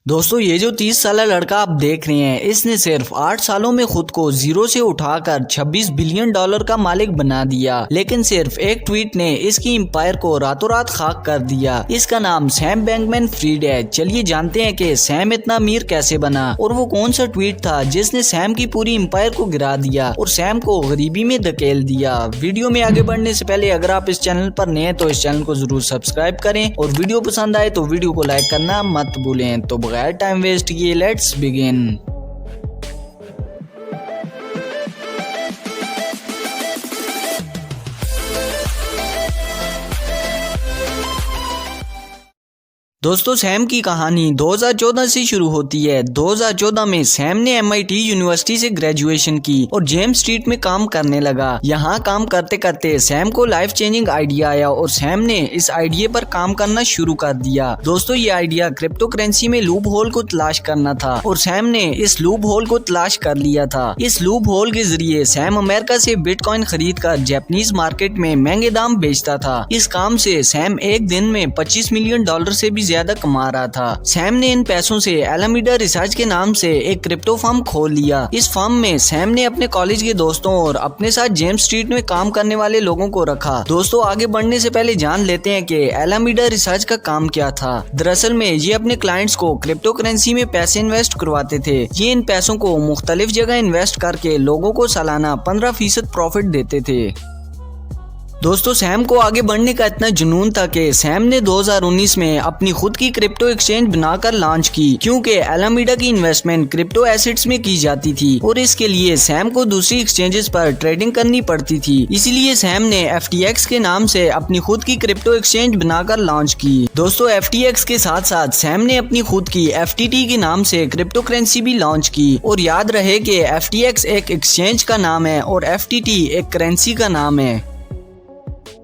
दोस्तों ये जो 30 साला लड़का आप देख रहे हैं, इसने सिर्फ 8 सालों में खुद को जीरो से उठाकर 26 बिलियन डॉलर का मालिक बना दिया। लेकिन सिर्फ एक ट्वीट ने इसकी एम्पायर को रातों रात खाक कर दिया। इसका नाम सैम बैंकमैन-फ्रिड है। चलिए जानते हैं कि सैम इतना अमीर कैसे बना और वो कौन सा ट्वीट था जिसने सैम की पूरी एम्पायर को गिरा दिया और सैम को गरीबी में धकेल दिया। वीडियो में आगे बढ़ने से पहले अगर आप इस चैनल पर नए हैं तो इस चैनल को जरूर सब्सक्राइब करें और वीडियो पसंद आए तो वीडियो को लाइक करना मत भूलें। तो बगैर टाइम वेस्ट किए लेट्स बिगिन। दोस्तों सैम की कहानी 2014 से शुरू होती है। 2014 में सैम ने MIT यूनिवर्सिटी से ग्रेजुएशन की और जेम्स स्ट्रीट में काम करने लगा। यहाँ काम करते करते सैम को लाइफ चेंजिंग आइडिया आया और सैम ने इस आइडिया पर काम करना शुरू कर दिया। दोस्तों ये आइडिया क्रिप्टो करेंसी में लूप होल को तलाश करना था और सैम ने इस लूप होल को तलाश कर लिया था। इस लूप होल के जरिए सैम अमेरिका से बिटकॉइन खरीद कर जापानीज मार्केट में महंगे दाम बेचता था। इस काम से सैम एक दिन में $25 मिलियन से भी ज्यादा कमा रहा था। सैम ने इन पैसों से एलामीडा रिसर्च के नाम से एक क्रिप्टो फर्म खोल लिया। इस फर्म में सैम ने अपने कॉलेज के दोस्तों और अपने साथ जेम्स स्ट्रीट में काम करने वाले लोगों को रखा। दोस्तों आगे बढ़ने से पहले जान लेते हैं कि एलामीडा रिसर्च का काम क्या था। दरअसल में ये अपने क्लाइंट्स को क्रिप्टो करेंसी में पैसे इन्वेस्ट करवाते थे। ये इन पैसों को मुख्तलिफ जगह इन्वेस्ट करके लोगों को सालाना 15% प्रॉफिट देते थे। दोस्तों सैम को आगे बढ़ने का इतना जुनून था कि सैम ने 2019 में अपनी खुद की क्रिप्टो एक्सचेंज बनाकर लॉन्च की, क्योंकि एलामीडा की इन्वेस्टमेंट क्रिप्टो एसेट्स में की जाती थी और इसके लिए सैम को दूसरी एक्सचेंजेस पर ट्रेडिंग करनी पड़ती थी। इसीलिए सैम ने FTX के नाम से अपनी खुद की क्रिप्टो एक्सचेंज बनाकर लॉन्च की। दोस्तों FTX के साथ साथ सैम ने अपनी खुद की FTT के नाम से क्रिप्टो करेंसी भी लॉन्च की। और याद रहे कि FTX एक एक्सचेंज का नाम है और FTT एक करेंसी का नाम है।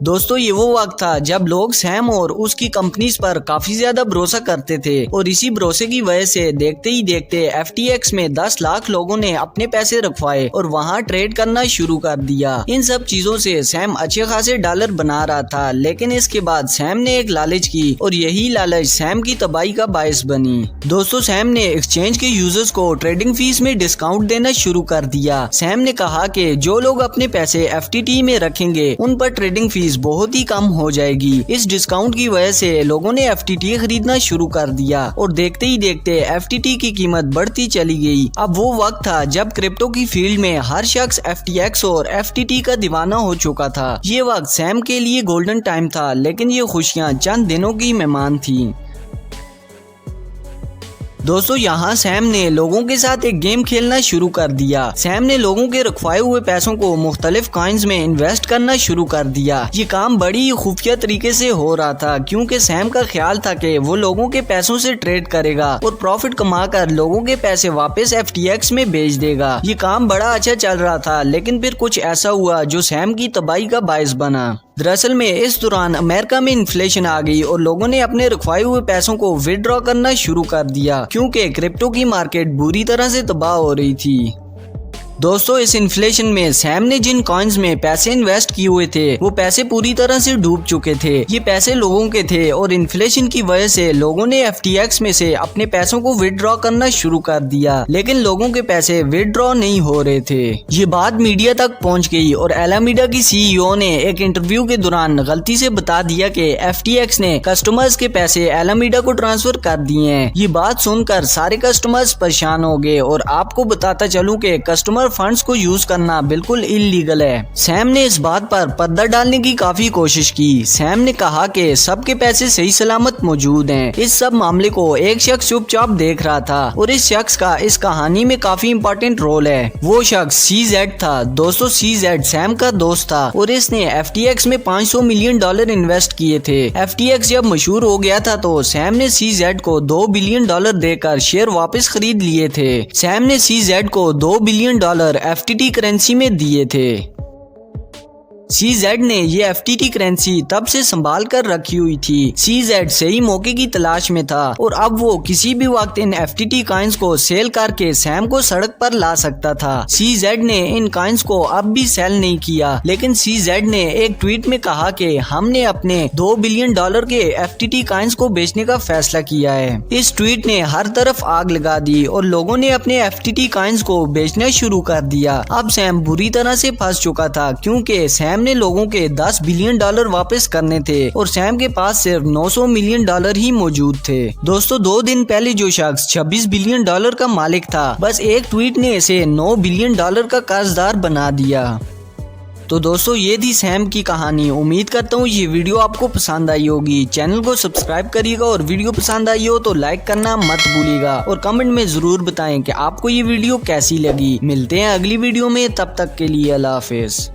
दोस्तों ये वो वक्त था जब लोग सैम और उसकी कंपनीज पर काफी ज्यादा भरोसा करते थे और इसी भरोसे की वजह से देखते ही देखते FTX में 10 लाख लोगों ने अपने पैसे रखवाए और वहां ट्रेड करना शुरू कर दिया। इन सब चीजों से सैम अच्छे खासे डॉलर बना रहा था, लेकिन इसके बाद सैम ने एक लालच की और यही लालच सैम की तबाही का बायस बनी। दोस्तों सैम ने एक्सचेंज के यूजर्स को ट्रेडिंग फीस में डिस्काउंट देना शुरू कर दिया। सैम ने कहा कि जो लोग अपने पैसे FTT में रखेंगे उन पर ट्रेडिंग फीस बहुत ही कम हो जाएगी। इस डिस्काउंट की वजह से लोगों ने FTT खरीदना शुरू कर दिया और देखते ही देखते FTT की कीमत बढ़ती चली गई। अब वो वक्त था जब क्रिप्टो की फील्ड में हर शख्स FTX और FTT का दीवाना हो चुका था। ये वक्त सैम के लिए गोल्डन टाइम था, लेकिन ये खुशियां चंद दिनों की मेहमान थी। दोस्तों यहाँ सैम ने लोगों के साथ एक गेम खेलना शुरू कर दिया। सैम ने लोगों के रखवाए हुए पैसों को मुख्तलिफ कॉइन्स में इन्वेस्ट करना शुरू कर दिया। ये काम बड़ी ही खुफिया तरीके से हो रहा था, क्योंकि सैम का ख्याल था कि वो लोगों के पैसों से ट्रेड करेगा और प्रॉफिट कमाकर लोगों के पैसे वापस FTX में बेच देगा। ये काम बड़ा अच्छा चल रहा था, लेकिन फिर कुछ ऐसा हुआ जो सैम की तबाही का बायस बना। दरअसल में इस दौरान अमेरिका में इन्फ्लेशन आ गई और लोगों ने अपने रखवाए हुए पैसों को विदड्रॉ करना शुरू कर दिया, क्योंकि क्रिप्टो की मार्केट बुरी तरह से तबाह हो रही थी। दोस्तों इस इन्फ्लेशन में सैम ने जिन कॉइन्स में पैसे इन्वेस्ट किए हुए थे वो पैसे पूरी तरह से डूब चुके थे। ये पैसे लोगों के थे और इन्फ्लेशन की वजह से लोगों ने FTX में से अपने पैसों को विदड्रॉ करना शुरू कर दिया, लेकिन लोगों के पैसे विदड्रॉ नहीं हो रहे थे। ये बात मीडिया तक पहुंच गई और एलामीडा की CEO ने एक इंटरव्यू के दौरान गलती से बता दिया कि FTX ने कस्टमर्स के पैसे एलामीडा को ट्रांसफर कर दिए हैं। ये बात सुनकर सारे कस्टमर्स परेशान हो गए और आपको बताता चलूं कि कस्टमर फंड्स को यूज करना बिल्कुल इलीगल है। सैम ने इस बात पर पर्दा डालने की काफी कोशिश की। सैम ने कहा कि सबके पैसे सही सलामत मौजूद हैं। इस सब मामले को एक शख्स चुपचाप देख रहा था और इस शख्स का इस कहानी में काफी इम्पोर्टेंट रोल है। वो शख्स CZ था। दोस्तों CZ सैम का दोस्त था और इसने FTX में $500 मिलियन इन्वेस्ट किए थे। FTX जब मशहूर हो गया था तो सैम ने CZ को $2 बिलियन देकर शेयर वापस खरीद लिए थे। सैम ने CZ को $2 बिलियन FTT करेंसी में दिए थे। CZ ने ये FTT करेंसी तब से संभाल कर रखी हुई थी। CZ सही मौके की तलाश में था और अब वो किसी भी वक्त इन FTT कॉइन्स को सेल करके सैम को सड़क पर ला सकता था। CZ ने इन कॉइन्स को अब भी सेल नहीं किया, लेकिन CZ ने एक ट्वीट में कहा कि हमने अपने $2 बिलियन के FTT कॉइन्स को बेचने का फैसला किया है। इस ट्वीट ने हर तरफ आग लगा दी और लोगों ने अपने FTT कॉइन्स को बेचना शुरू कर दिया। अब सैम बुरी तरह से फंस चुका था, क्योंकि सैम ने लोगों के $10 बिलियन वापस करने थे और सैम के पास सिर्फ $900 मिलियन ही मौजूद थे। दोस्तों 2 दिन पहले जो शख्स $26 बिलियन का मालिक था, बस एक ट्वीट ने इसे $9 बिलियन का कर्जदार बना दिया। तो दोस्तों ये थी सैम की कहानी। उम्मीद करता हूँ ये वीडियो आपको पसंद आई होगी। चैनल को सब्सक्राइब करिएगा और वीडियो पसंद आई हो तो लाइक करना मत भूलिएगा और कमेंट में जरूर बताएं कि आपको ये वीडियो कैसी लगी। मिलते हैं अगली वीडियो में, तब तक के लिए अल्लाह हाफिज।